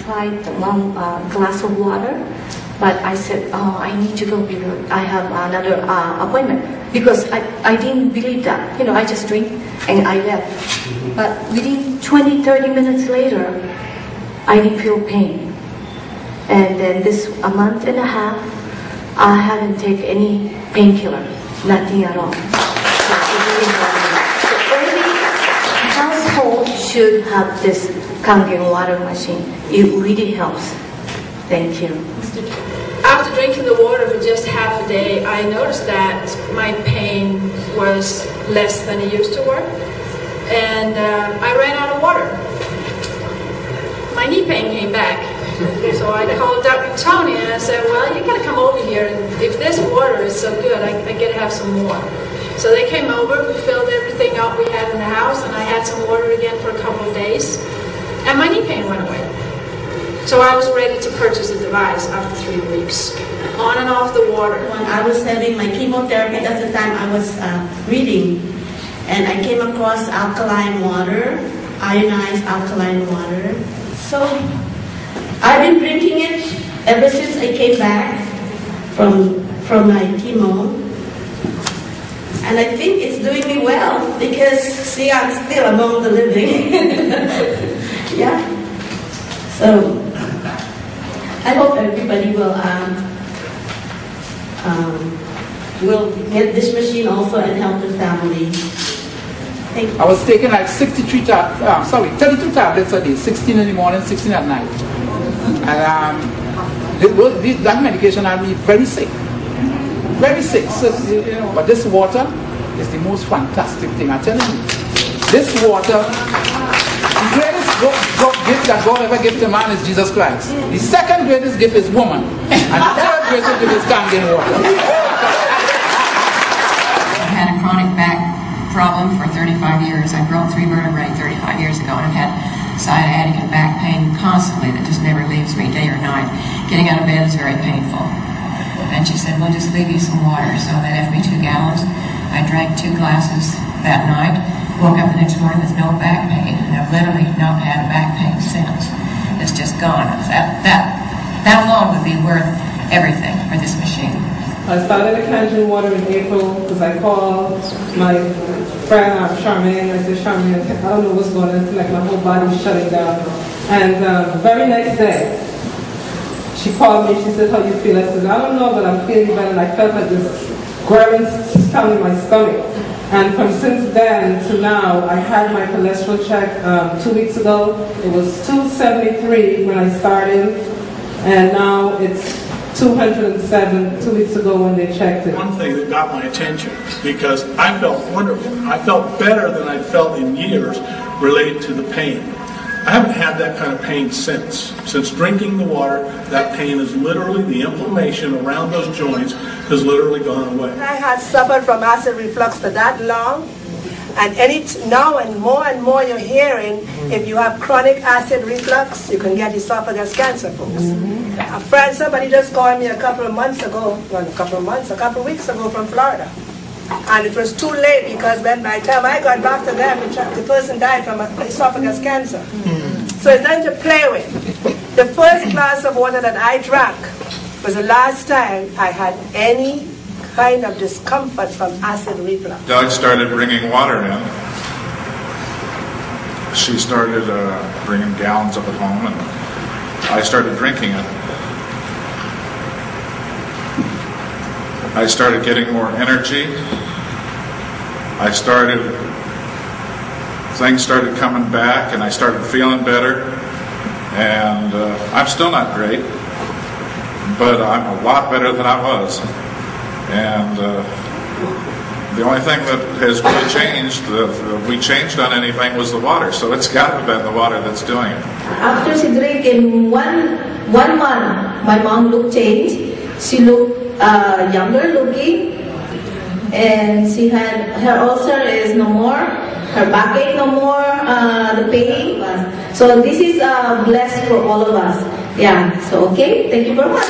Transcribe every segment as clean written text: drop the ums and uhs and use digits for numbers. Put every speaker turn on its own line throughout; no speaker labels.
tried one glass of water, but I said, oh, I need to go because I have another appointment. Because I didn't believe that. You know, I just drink and I left. But within 20-30 minutes later, I didn't feel pain. And then a month and a half, I haven't taken any painkiller, nothing at all. So every household should have this Kangen water machine. It really helps. Thank you.
After drinking the water for just half a day, I noticed that my pain was less than it used to work, and I ran out of water. My knee pain came back, so I called Dr. Tony and I said, well, you gotta come over here, and if this water is so good, I gotta have some more. So they came over, we filled everything up we had in the house, and I had some water again for a couple of days, and my knee pain went away. So I was ready to purchase a device after 3 weeks. On and off the water.
When I was having my chemotherapy, at the time I was reading, and I came across alkaline water, ionized alkaline water. So I've been drinking it ever since I came back from my chemo. And I think it's doing me well because, see, I'm still among the living. Yeah. So I hope everybody will get this machine also and help the family. Thank you.
I was taking like 32 tablets a day, 16 in the morning, 16 at night. And that medication had me very sick. Very sick. So, but this water is the most fantastic thing, I'm telling you. This water, the greatest gift that God ever gave to man is Jesus Christ. The second greatest gift is woman. And the third greatest gift is Kangen water.
I've had a chronic back problem for 35 years. I broke 3 vertebrae 35 years ago, and I've had sciatic and back pain constantly that just never leaves me day or night. Getting out of bed is very painful. And she said, we'll just leave you some water. So they left me 2 gallons. I drank 2 glasses that night. Woke up the next morning with no back pain, and I've literally not had back pain since. It's just gone. That alone would be worth everything for this machine.
I started the Kangen water in April because I called my friend Charmaine. I said, Charmaine, I don't know what's going on. It's like my whole body's shutting down. And the very next day, she called me. She said, how you feel? I said, I don't know, but I'm feeling better. And I felt like this growing sound in my stomach. And from since then to now, I had my cholesterol check 2 weeks ago. It was 273 when I started, and now it's 207 2 weeks ago when they checked it.
One thing that got my attention, because I felt wonderful. I felt better than I'd felt in years related to the pain. I haven't had that kind of pain since. Since drinking the water, that pain is literally, the inflammation around those joints has literally gone away.
I had suffered from acid reflux for that long, and now and more you're hearing, if you have chronic acid reflux, you can get esophagus cancer, folks. Somebody just called me a couple of weeks ago from Florida. And it was too late because by the time I got back to them, the person died from esophagus cancer. So it's nothing to play with. The first glass of water that I drank was the last time I had any kind of discomfort from acid reflux.
Doug started bringing water in. She started bringing gallons up at home, and I started drinking it. I started getting more energy. Things started coming back, and I started feeling better. And I'm still not great, but I'm a lot better than I was. And the only thing that has really changed, that we changed on anything, was the water. So it's got to have been the water that's doing it.
After she drank in one month, my mom looked changed. She looked younger looking, and she had her ulcer is no more, her backache no more, the pain. So this is blessed for all of us. Yeah. So okay, thank you very much.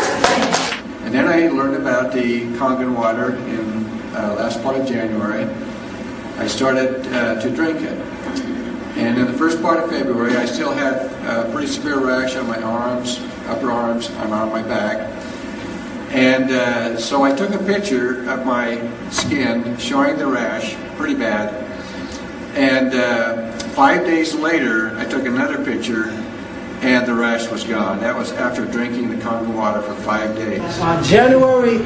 And then I learned about the Kangen water in last part of January. I started to drink it, And in the first part of February, I still had a pretty severe rash on my arms, upper arms, and on my back. And so I took a picture of my skin showing the rash, pretty bad. And 5 days later, I took another picture, and the rash was gone. That was after drinking the Kangen water for 5 days.
On January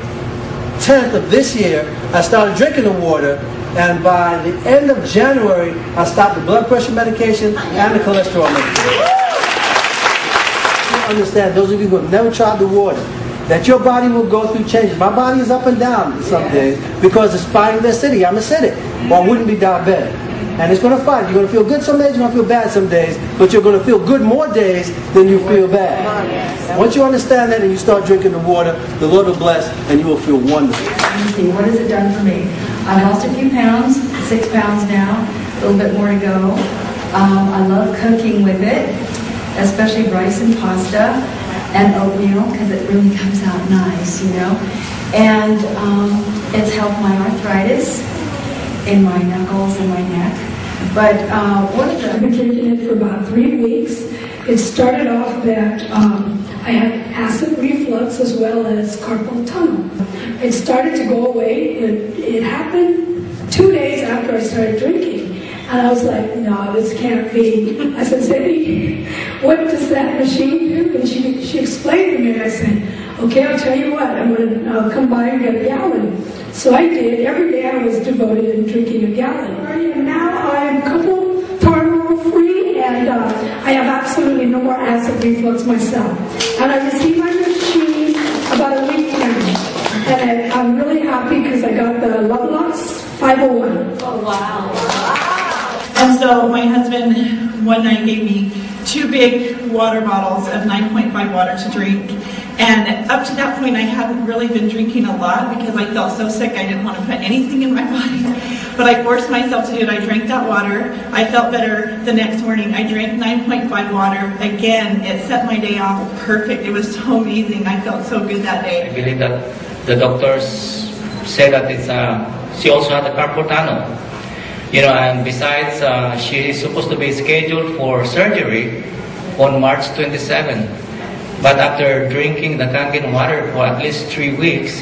10th of this year, I started drinking the water, and by the end of January, I stopped the blood pressure medication and the cholesterol medication. You understand, those of you who have never tried the water, that your body will go through changes. My body is up and down some days because it's fighting the acidity. I'm acidic, or I wouldn't be diabetic. And it's going to fight. You're going to feel good some days, you're going to feel bad some days, but you're going to feel good more days than you feel bad. Once you understand that and you start drinking the water, the Lord will bless and you will feel wonderful.
Let me see, what has it done for me? I lost a few pounds, 6 pounds now, a little bit more to go. I love cooking with it, especially rice and pasta and oatmeal, because it really comes out nice, you know. And it's helped my arthritis in my knuckles and my neck. But
I've been drinking it for about 3 weeks. It started off that I had acid reflux as well as carpal tunnel. It started to go away. It happened 2 days after I started drinking. And I was like, no, this can't be. I said, Cindy, what does that machine do? And she explained to me, and I said, okay, I'll tell you what, I'm going to come by and get a gallon. So I did. Every day I was devoted in drinking a gallon. And now I'm carpal free, and I have absolutely no more acid reflux myself. And I received my machine about a week now. And I'm really happy because I got the Love Loss 501.
oh wow.
And so my husband one night gave me 2 big water bottles of 9.5 water to drink. And up to that point I hadn't really been drinking a lot because I felt so sick I didn't want to put anything in my body. But I forced myself to do it. I drank that water. I felt better the next morning. I drank 9.5 water. Again, it set my day off perfect. It was so amazing. I felt so good that day.
I believe that the doctors say that she also had a carpal tunnel. You know, and besides, she is supposed to be scheduled for surgery on March 27. But after drinking the Kangen water for at least 3 weeks,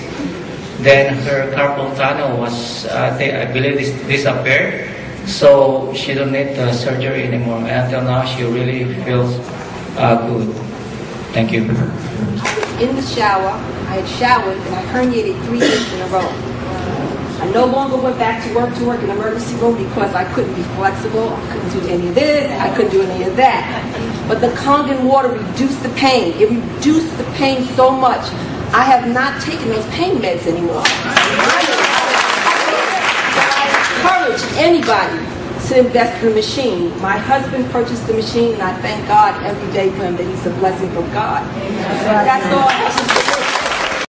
then her carpal tunnel was, I believe, disappeared. So she don't need the surgery anymore. And until now, she really feels good. Thank you.
In the shower, I had showered and I herniated 3 days in a row. I no longer went back to work in the emergency room because I couldn't be flexible. I couldn't do any of this. I couldn't do any of that. But the Kangen water reduced the pain. It reduced the pain so much. I have not taken those pain meds anymore. I encourage anybody to invest in the machine. My husband purchased the machine, and I thank God every day for him that he's a blessing from God. That's all I have to say.